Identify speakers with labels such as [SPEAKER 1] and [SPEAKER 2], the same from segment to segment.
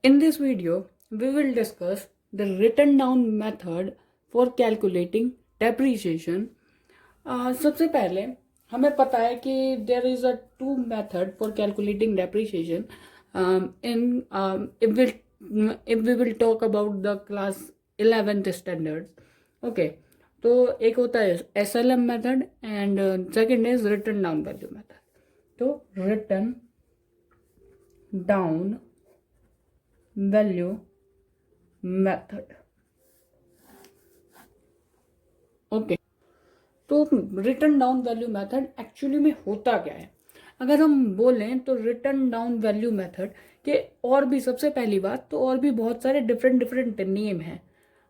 [SPEAKER 1] In this video, we will discuss the written down method for calculating depreciation. सबसे पहले हमें पता है कि there is a two method for calculating depreciation. If we will talk about the class 11th standards, okay. तो एक होता है SLM method and second is written down value method. तो written down value method okay. तो written down value method actually में होता क्या है? अगर हम बोलें तो रिटर्न डाउन वैल्यू मेथड के और भी, सबसे पहली बात तो और भी बहुत सारे डिफरेंट नेम हैं,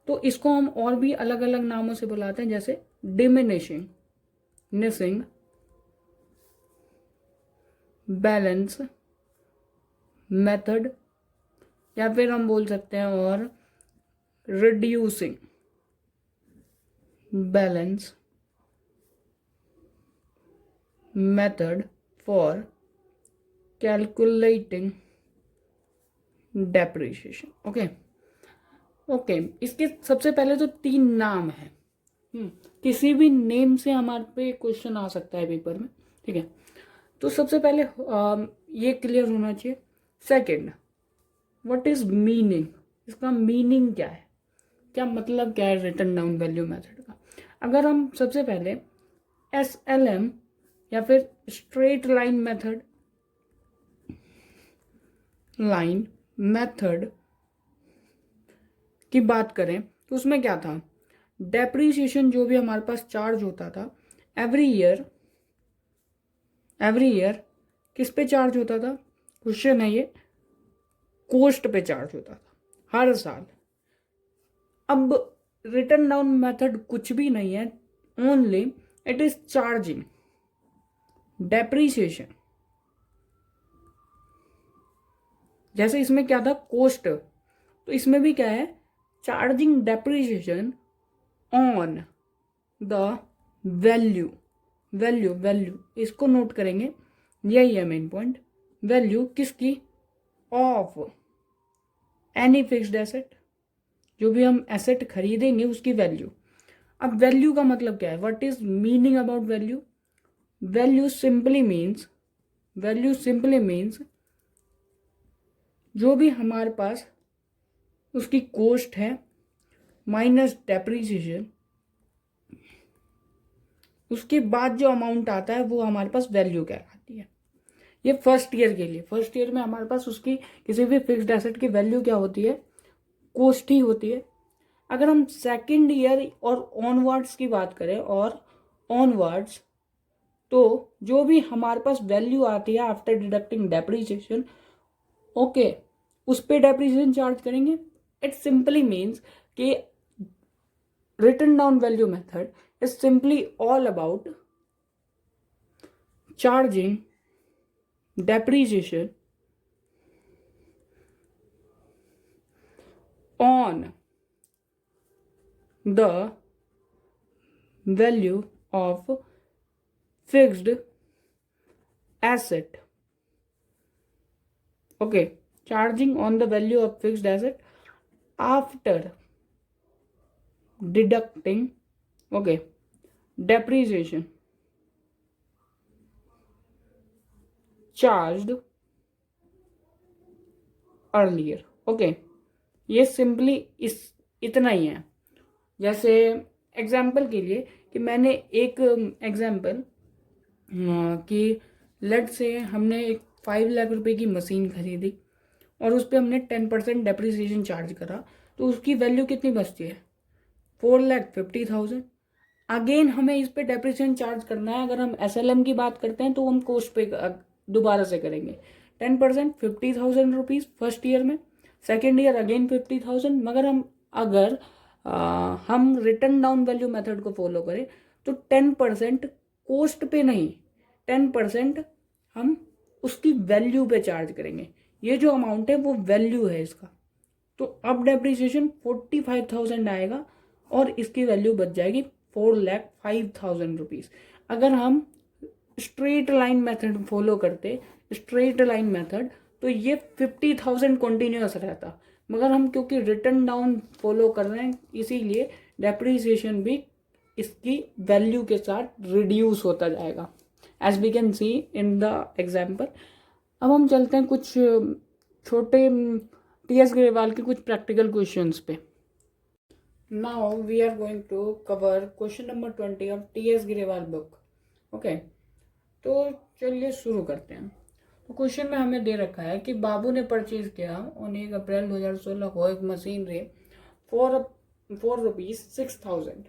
[SPEAKER 1] तो इसको हम और भी अलग अलग नामों से बुलाते हैं, जैसे डिमिनिशिंग निसिंग बैलेंस मेथड, या फिर हम बोल सकते हैं और reducing balance method for calculating depreciation. Okay, इसके सबसे पहले तो तीन नाम है। किसी भी नेम से हमारे पे क्वेश्चन आ सकता है पेपर में, ठीक है। तो सबसे पहले ये क्लियर होना चाहिए। सेकंड, व्हाट इज मीनिंग, इसका मीनिंग क्या है, क्या मतलब क्या है रिटर्न डाउन वैल्यू मेथड का। अगर हम सबसे पहले SLM या फिर स्ट्रेट लाइन मेथड की बात करें तो उसमें क्या था, डेप्रीशिएशन जो भी हमारे पास चार्ज होता था एवरी ईयर किस पे चार्ज होता था, क्वेश्चन है ये, कॉस्ट पे चार्ज होता था हर साल। अब रिटर्न डाउन मेथड कुछ भी नहीं है, only it is charging depreciation. जैसे इसमें क्या था कॉस्ट, तो इसमें भी क्या है, charging depreciation on the value. इसको नोट करेंगे, यही है मेन पॉइंट। वैल्यू किसकी, ऑफ एनी फिक्स्ड एसेट, जो भी हम एसेट खरीदेंगे उसकी वैल्यू। अब वैल्यू का मतलब क्या है, what is meaning about value? Value simply means जो भी हमारे पास उसकी कॉस्ट है माइनस डेप्रीसिएशन, उसके बाद जो अमाउंट आता है वो हमारे पास वैल्यू कहलाती है। ये फर्स्ट ईयर के लिए, फर्स्ट ईयर में हमारे पास उसकी किसी भी फिक्स्ड एसेट की वैल्यू क्या होती है, कॉस्ट ही होती है। अगर हम सेकेंड ईयर और ऑनवर्ड्स की बात करें, और ऑनवर्ड्स तो जो भी हमारे पास वैल्यू आती है आफ्टर डिडक्टिंग डेप्रीसिएशन, ओके, उस पे डेप्रीसिएशन चार्ज करेंगे। इट सिंपली मीन्स कि return down value method is simply all about charging depreciation on the value of fixed asset. Okay, charging on the value of fixed asset after deducting, okay, depreciation charged earlier. Okay, ये simply इतना ही है। जैसे example के लिए कि मैंने एक example कि लेट से हमने एक 5 लाख रुपए की मशीन खरीदी और उस पर हमने 10% डेप्रिसिएशन चार्ज करा, तो उसकी वैल्यू कितनी बचती है, 4,50,000। अगेन हमें इस पे डेप्रिसिएशन चार्ज करना है। अगर हम SLM की बात करते हैं तो हम कॉस्ट पे दोबारा से करेंगे 10%, 50,000 रुपीज़ फर्स्ट ईयर में, सेकेंड ईयर अगेन 50,000। मगर हम रिटर्न डाउन वैल्यू मेथड को फॉलो करें तो 10% कॉस्ट पे नहीं, 10% हम उसकी वैल्यू पे चार्ज करेंगे। ये जो अमाउंट है वो वैल्यू है इसका। तो अब डेप्रिसिएशन 45,000 आएगा और इसकी वैल्यू बच जाएगी 4,05,000 रुपीज़। अगर हम स्ट्रेट लाइन मेथड फॉलो करते, स्ट्रेट लाइन मेथड, तो ये 50,000 कंटिन्यूस रहता, मगर हम क्योंकि रिटर्न डाउन फॉलो कर रहे हैं इसीलिए डेप्रिसिएशन भी इसकी वैल्यू के साथ रिड्यूस होता जाएगा, as we can see in the example. अब हम चलते हैं कुछ छोटे टीएस ग्रेवाल के कुछ प्रैक्टिकल क्वेश्चंस पे। Now we are going to cover question number 20 of TS Grewal book. Okay, तो चलिए शुरू करते हैं। तो क्वेश्चन में हमें दे रखा है कि बाबू ने परचेज किया ऑन 1 अप्रैल 2016 को एक मशीनरी फॉर ₹6,000।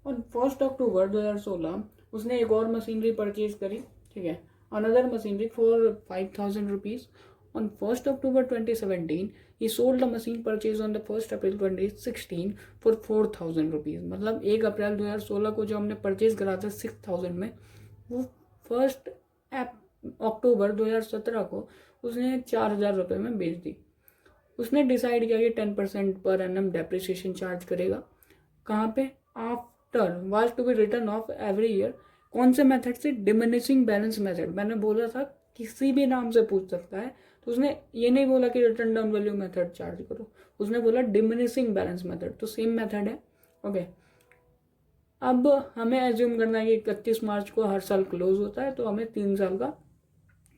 [SPEAKER 1] ऑन 1 अक्टूबर 2016 उसने एक और मशीनरी परचेज करी, ठीक है, another machinery for ₹5,000। On 1 October 2017 he sold the machine purchased on the 1 April 2016 for ₹4,000। मतलब 1 अप्रैल 2016 को जो हमने परचेज करा था 6,000 में, वो 1 अक्टूबर 2017 को उसने 4,000 रुपये में बेच दी। उसने डिसाइड किया कि 10% पर एनम डेप्रिसिएशन चार्ज करेगा। कहाँ पे? After was to be return of every year. कौन से मेथड से? Diminishing balance method. मैंने बोला था किसी भी नाम से पूछ सकता है, तो उसने ये नहीं बोला कि return down value method charge करो, उसने बोला डिमिनिशिंग बैलेंस मेथड, तो सेम मेथड है। ओके, अब हमें एज्यूम करना है कि 31 मार्च को हर साल क्लोज होता है, तो हमें 3 साल का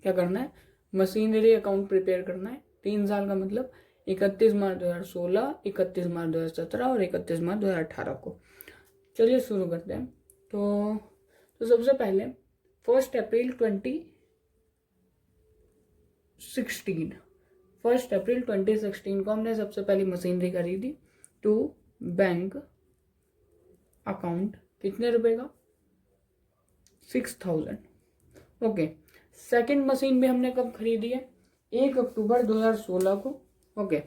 [SPEAKER 1] क्या करना है? मशीनरी अकाउंट प्रिपेयर करना है। 3 साल का मतलब 31 मार्च 2016, 31 मार्च 2017 और 31 मार्च 2018 को। चलिए शुरू करते हैं। तो सबसे पहले 1 अप्रैल 2016 को हमने सबसे पहले मशीनरी खरीदी टू बैंक अकाउंट। कितने रुपए का? 6,000। ओके, सेकंड मशीन भी हमने कब खरीदी है? 1 अक्टूबर 2016 को। ओके,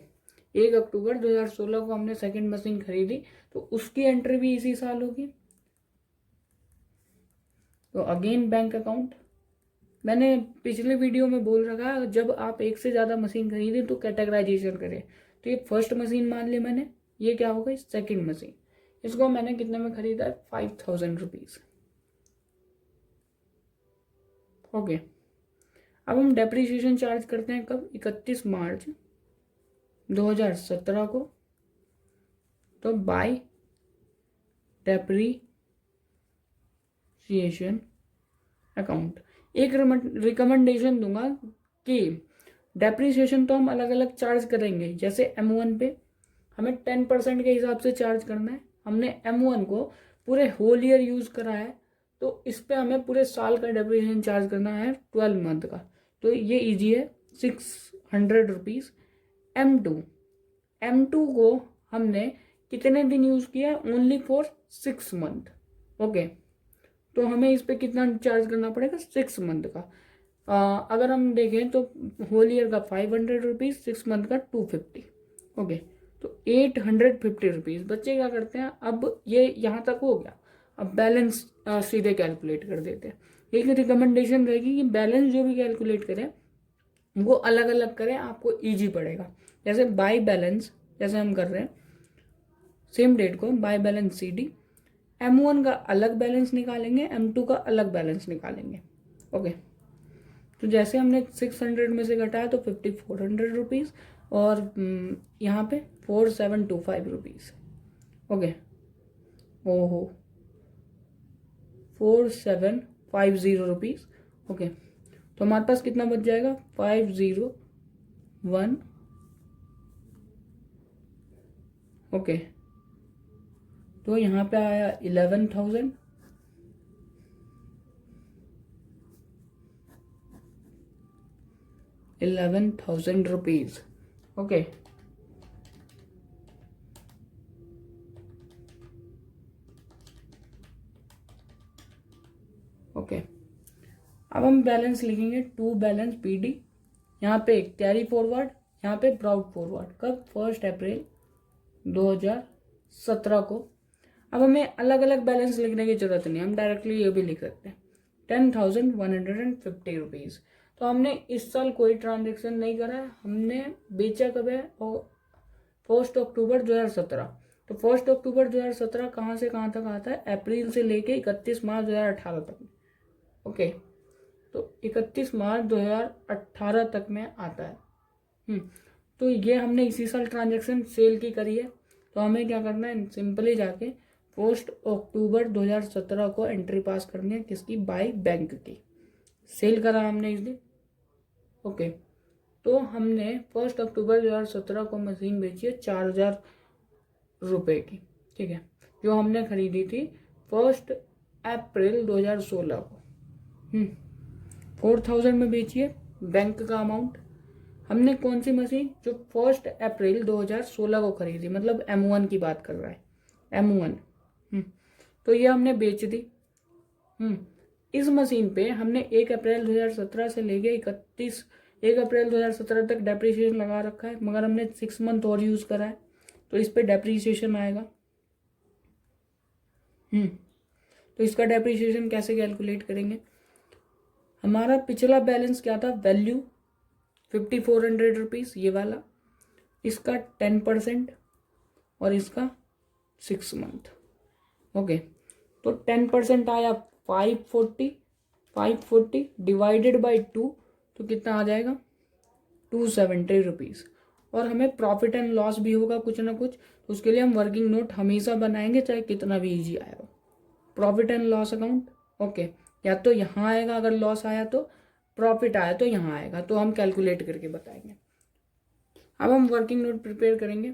[SPEAKER 1] 1 अक्टूबर 2016 को हमने सेकंड मशीन खरीदी, तो उसकी एंट्री भी इसी साल होगी। तो अगेन बैंक अकाउंट। मैंने पिछले वीडियो में बोल रखा है, जब आप एक से ज़्यादा मशीन खरीदें तो कैटेगराइजेशन करें। तो ये फर्स्ट मशीन मान ली मैंने, ये क्या होगा? Second machine. इसको मैंने कितने में खरीदा है? 5,000 रुपीज़। ओके, अब हम डेप्रिसिएशन चार्ज करते हैं कब? 31 मार्च 2017 को। तो बाय डेप्रिसिएशन अकाउंट। एक रिकमेंडेशन दूंगा कि डेप्रिसिएशन तो हम अलग अलग चार्ज करेंगे। जैसे M1 पे हमें 10% के हिसाब से चार्ज करना है। हमने M1 को पूरे होल ईयर यूज़ करा है, तो इस पे हमें पूरे साल का डेप्रिसिएशन चार्ज करना है 12 मंथ का। तो ये इजी है, 600 रुपीज़। M2 को हमने कितने दिन यूज़ किया? Only for 6 month. ओके, तो हमें इस पे कितना चार्ज करना पड़ेगा? 6 मंथ का। अगर हम देखें तो होल ईयर का 500 रुपीज़, 6 मंथ का 250। ओके, तो 850 रुपीज़। बच्चे क्या करते हैं, अब ये यहाँ तक हो गया, अब बैलेंस सीधे कैलकुलेट कर देते हैं। एक रिकमेंडेशन रहेगी कि बैलेंस जो भी कैलकुलेट करें वो अलग अलग करें, आपको ईजी पड़ेगा। जैसे बाय बैलेंस, जैसे हम कर रहे हैं सेम डेट को, बाय बैलेंस CD, M1 का अलग बैलेंस निकालेंगे, M2 का अलग बैलेंस निकालेंगे। ओके, तो जैसे हमने 600 में से घटाया तो 5,400 रुपीज़, और यहाँ पे 4,725 रुपीज़। ओके, ओहो, 4,750 रुपीज़। ओके, तो हमारे पास कितना बच जाएगा? 501। ओके, तो यहाँ पे आया 11,000। रुपीज़। ओके, ओके, अब हम बैलेंस लिखेंगे टू बैलेंस PD। यहाँ पे कैरी फॉरवर्ड, यहाँ पे ब्राउट फॉरवर्ड। कब? 1 अप्रैल 2017 को। अब हमें अलग अलग बैलेंस लिखने की जरूरत नहीं, हम डायरेक्टली ये भी लिख सकते हैं 10,150 रुपीज़। तो हमने इस साल कोई ट्रांजेक्शन नहीं करा है, हमने बेचा कब है? 1 अक्टूबर 2017। तो 1 अक्टूबर 2017 कहाँ से कहाँ तक आता है? अप्रैल से लेके 31 मार्च 2018 तक। ओके, तो 31 मार्च 2018 तक में आता है। तो ये हमने इसी साल ट्रांजैक्शन सेल की करी है, तो हमें क्या करना है, सिंपली जाके 1 अक्टूबर 2017 को एंट्री पास करनी है, किसकी, बाय बैंक की। सेल करा हमने इस दिन, ओके। तो हमने 1 अक्टूबर 2017 को मशीन बेची है 4,000 रुपये की, ठीक है, जो हमने खरीदी थी 1 अप्रैल 2016 को। 4,000 में बेची है, बैंक का अमाउंट। हमने कौन सी मशीन, जो 1 अप्रैल 2016 को खरीदी, मतलब M1 की बात कर रहा है, M1। तो ये हमने बेच दी। इस मशीन पे हमने 1 अप्रैल 2017 से लेके 1 अप्रैल 2017 तक डेप्रीशिएशन लगा रखा है, मगर हमने 6 मंथ और यूज़ करा है, तो इस पे डेप्रीशिएशन आएगा। तो इसका डेप्रीशिएशन कैसे कैलकुलेट करेंगे, हमारा पिछला बैलेंस क्या था, वैल्यू 5,400 रुपीज़, ये वाला, इसका 10% और इसका 6 मंथ, ओके। तो 10% आया 540 डिवाइडेड बाई 2, तो कितना आ जाएगा, 270 रुपीज़। और हमें प्रॉफिट एंड लॉस भी होगा कुछ ना कुछ, तो उसके लिए हम वर्किंग नोट हमेशा बनाएंगे, चाहे कितना भी ईजी आया हो। Profit and loss account, okay, या तो यहाँ आएगा, अगर लॉस आया तो, प्रॉफिट आया तो यहाँ आएगा, तो हम कैलकुलेट करके बताएंगे। अब हम वर्किंग नोट प्रिपेयर करेंगे।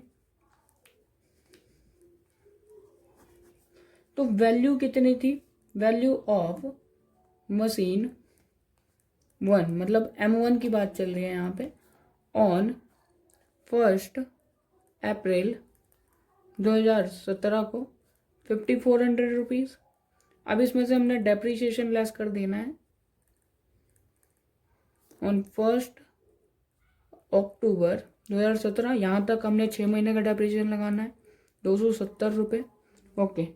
[SPEAKER 1] तो वैल्यू कितनी थी, वैल्यू ऑफ मशीन 1, मतलब M1 की बात चल रही है यहाँ पे, ऑन 1 अप्रैल 2017 को 5,400 रुपीज़। अब इसमें से हमने डेप्रीशिएशन लेस कर देना है। ऑन 1 अक्टूबर 2017, यहाँ तक हमने 6 महीने का डेप्रीशिएशन लगाना है, 270 रुपये, ओके।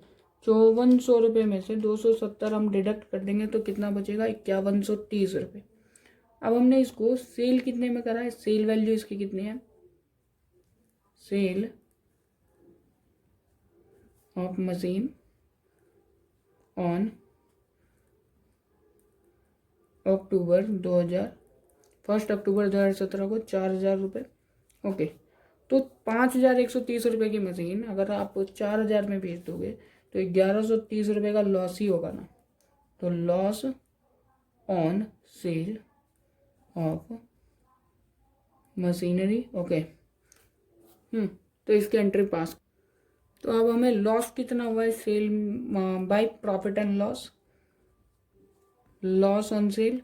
[SPEAKER 1] 5400 रुपये में से 270 हम डिडक्ट कर देंगे, तो कितना बचेगा, 5130 रुपये। अब हमने इसको सेल कितने में करा है, सेल वैल्यू इसकी कितनी है, sale of machine on October 1 October 2017 को 4,000 रुपये, ओके। तो 5,130 रुपये की मशीन अगर आप 4,000 में बेच दोगे तो 1,130 रुपये का लॉस ही होगा ना, तो loss on cell of machinery, okay. तो इसकी एंट्री पास। तो अब हमें लॉस कितना हुआ है, sale by profit and loss, loss on sale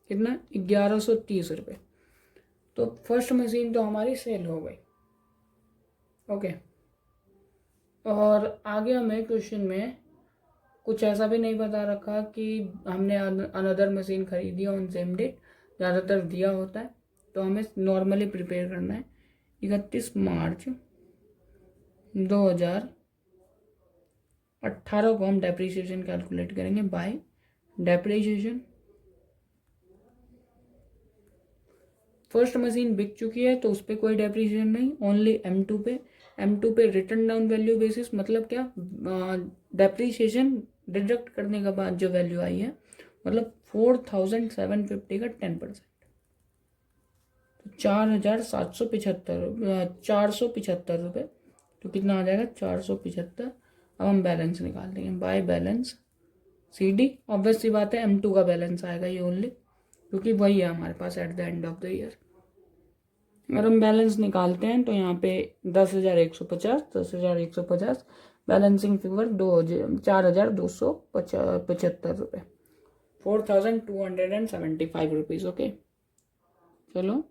[SPEAKER 1] कितना, 1,130 रुपये। तो फर्स्ट मशीन तो हमारी सेल हो गई, ओके। और आगे हमें क्वेश्चन में कुछ ऐसा भी नहीं बता रखा कि हमने अनदर मशीन खरीदी ऑन सेम डेट, ज़्यादातर दिया होता है, तो हमें नॉर्मली प्रिपेयर करना है। 31 मार्च 2018 को हम डेप्रीशिएशन कैलकुलेट करेंगे बाय डेप्रीशिएशन। फर्स्ट मशीन बिक चुकी है तो उस पर कोई डेप्रीशिएशन नहीं, ओनली M2 पे। M2 पे रिटर्न डाउन वैल्यू बेसिस, मतलब क्या, डेप्रीशिएशन डिडक्ट करने के बाद जो वैल्यू आई है, मतलब 4,750 का 10%, तो 4,775 रुपये, तो कितना आ जाएगा, 475। अब हम बैलेंस निकाल देंगे, बाय बैलेंस CD, ऑब्वियस सी बात है M2 का बैलेंस आएगा ये ओनली, क्योंकि वही है हमारे पास at the end of the year. अगर हम बैलेंस निकालते हैं तो यहाँ पे 10,150 बैलेंसिंग फिगर 4,275 रुपये, 4,275 रुपीज़, ओके। चलो